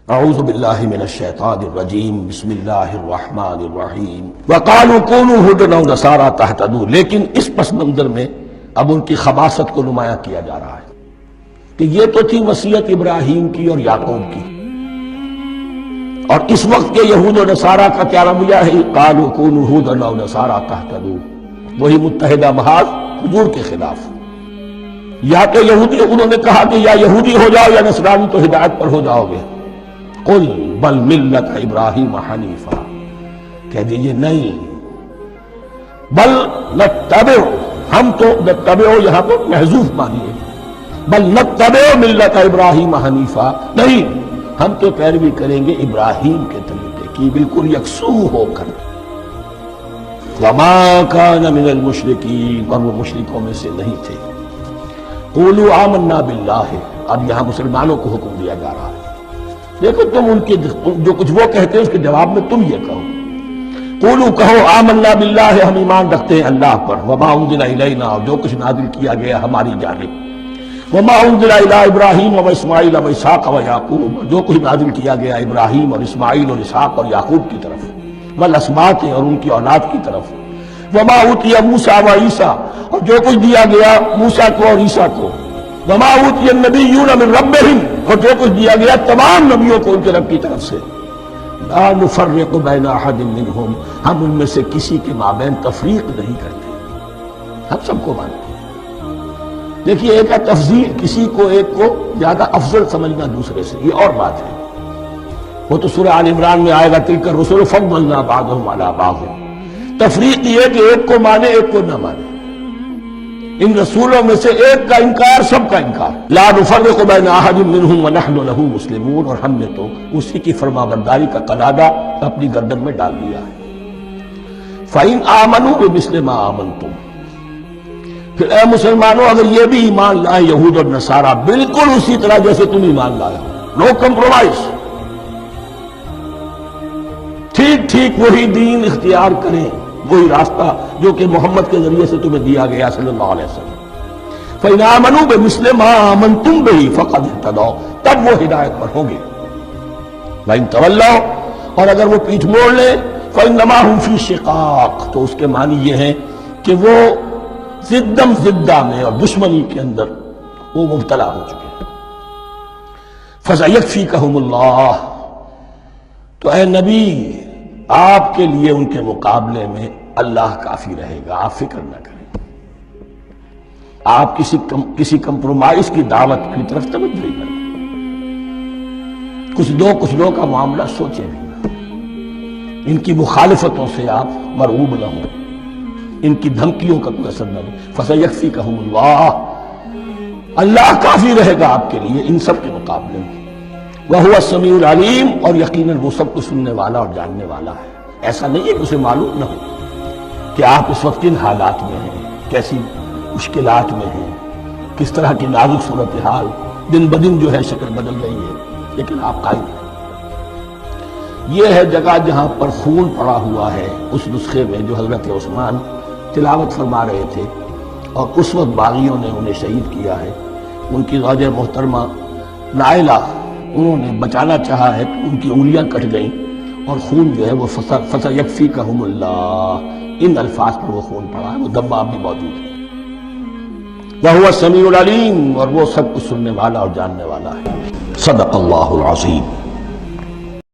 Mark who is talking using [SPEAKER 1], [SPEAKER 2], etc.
[SPEAKER 1] اعوذ باللہ من الشیطان الرجیم بسم اللہ الرحمن الرحیم وقالوا كونوا هودا او نصارى تهتدوا، لیکن اس پس منظر میں اب ان کی خباثت کو نمایاں کیا جا رہا ہے کہ یہ تو تھی وصیت ابراہیم کی اور یعقوب کی، اور اس وقت کے یہود و نصارہ کا کیا رویہ ہے؟ قالوا كونوا هودا او نصارى تهتدوا، وہی متحدہ محاذ حضور کے خلاف، یا کہ یہودی انہوں نے کہا کہ یا یہودی ہو جاؤ یا نصرانی تو ہدایت پر ہو جاؤ گے۔ قل بل ملت ابراہیم حنیفا، کہہ دیجئے نہیں، بل نتبع، ہم تو نتبع یہاں پر محذوف مانیے، بل نتبع ملت ابراہیم حنیفا، نہیں ہم تو پیروی کریں گے ابراہیم کے طریقے کی بالکل یکسو ہو کر، وما کان من المشرکین، اور وہ مشرکوں میں سے نہیں تھے۔ قولوا آمنا باللہ، اب یہاں مسلمانوں کو حکم دیا جا رہا ہے، دیکھو تم ان کے جو کچھ وہ کہتے ہیں اس کے جواب میں تم یہ کہو، قولوا کہو آمنا باللہ، ہم ایمان رکھتے ہیں اللہ پر، وما انزل الینا، اور جو کچھ نازل کیا گیا ہماری جانب، وما انزل الی ابراہیم و اسماعیل و اسحاق و یعقوب، جو کچھ نازل کیا گیا ابراہیم اور اسماعیل اور اسحاق اور یعقوب کی طرف، والاسباط، اور ان کی اولاد کی طرف، وما اوتی موسیٰ و عیسیٰ، اور جو کچھ دیا گیا موسیٰ کو اور عیسیٰ کو، وما اوتی النبیون من ربہم، اور جو کچھ دیا گیا تمام نبیوں کو ان کے رب کی طرف سے، لا نفرق بین احد منہم، ہم ان میں سے کسی کے مابین تفریق نہیں کرتے، ہم سب کو مانتے ہیں۔ دیکھیے ایک ہے تفضیل، کسی کو ایک کو زیادہ افضل سمجھنا دوسرے سے، یہ اور بات ہے، وہ تو سورہ آل عمران میں آئے گا تلک الرسل فضلنا بعضهم علی بعض۔ تفریق یہ کہ ایک کو مانے ایک کو نہ مانے، ان رسولوں میں سے ایک کا انکار سب کا انکار، لا نفرق بین احد منہم ونحن له مسلمون، اور ہم نے تو اسی کی فرما برداری کا قلادہ اپنی گردن میں ڈال دیا ہے۔ فَإِنْ آمَنُوا بِمِثْلِ مَا آمَنْتُمْ، پھر اے مسلمانوں اگر یہ بھی ایمان لائے یہود اور نصارہ بالکل اسی طرح جیسے تم ایمان لائے ہو، نو کمپرومائز، ٹھیک ٹھیک وہی دین اختیار کریں، وہی راستہ جو کہ محمد کے ذریعے سے تمہیں دیا گیا صلی اللہ علیہ وسلم۔ فَإِنْ آمَنُوا بِمِثْلِ مَا آمَنْتُمْ بِهِ فَقَدْ اهْتَدَوْا، تب وہ ہدایت پر ہوں گے۔ وَإِنْ تَوَلَّوْا، اور اگر وہ پیٹھ موڑ لیں، فَإِنَّمَا هُمْ فِي شِقَاقٍ، تو اس کے معنی یہ ہے کہ وہ زدم زدہ میں اور دشمنی کے اندر وہ مبتلا ہو چکے ہیں۔ فَسَيَكْفِيكَهُمُ اللَّهُ، تو اے نبی آپ کے لیے ان کے مقابلے میں اللہ کافی رہے گا، آپ فکر نہ کریں، آپ کسی کمپرومائز کی دعوت کی طرف توجہ ہی کریں، کچھ دو کا معاملہ سوچیں بھی نہ، ان کی مخالفتوں سے آپ مرعوب نہ ہوں، ان کی دھمکیوں کا کوئی اثر نہ ہو۔ فَسَيَكْفِيكَهُمُ اللَّهُ، اللہ کافی رہے گا آپ کے لیے ان سب کے مقابلے میں، وَهُوَ السَّمِيعُ الْعَلِيمُ، اور یقیناً وہ سب کو سننے والا اور جاننے والا ہے۔ ایسا نہیں ہے کہ اسے معلوم نہ ہو کہ آپ اس وقت کن حالات میں ہیں، کیسی مشکلات میں ہیں، کس طرح کی نازک صورتحال دن بدن جو ہے شکل بدل رہی ہے، لیکن آپ قائم ہیں۔ یہ ہے جگہ جہاں پر خون پڑا ہوا ہے، اس نسخے میں جو حضرت عثمان تلاوت فرما رہے تھے، اور اس وقت باغیوں نے انہیں شہید کیا ہے۔ ان کی زوجہ محترمہ نائلہ، انہوں نے بچانا چاہا ہے، ان کی انگلیاں کٹ گئیں اور خون جو ہے وہ فَسَيَكْفِيكَهُمُ اللَّهُ، ان الفاظ پر وہ خون پڑا ہے، وہ دمہ بھی موجود ہے۔ وَهُوَ السَّمِيعُ الْعَلِيمُ، اور وہ سب کچھ سننے والا اور جاننے والا ہے۔ صدق اللہ العظیم۔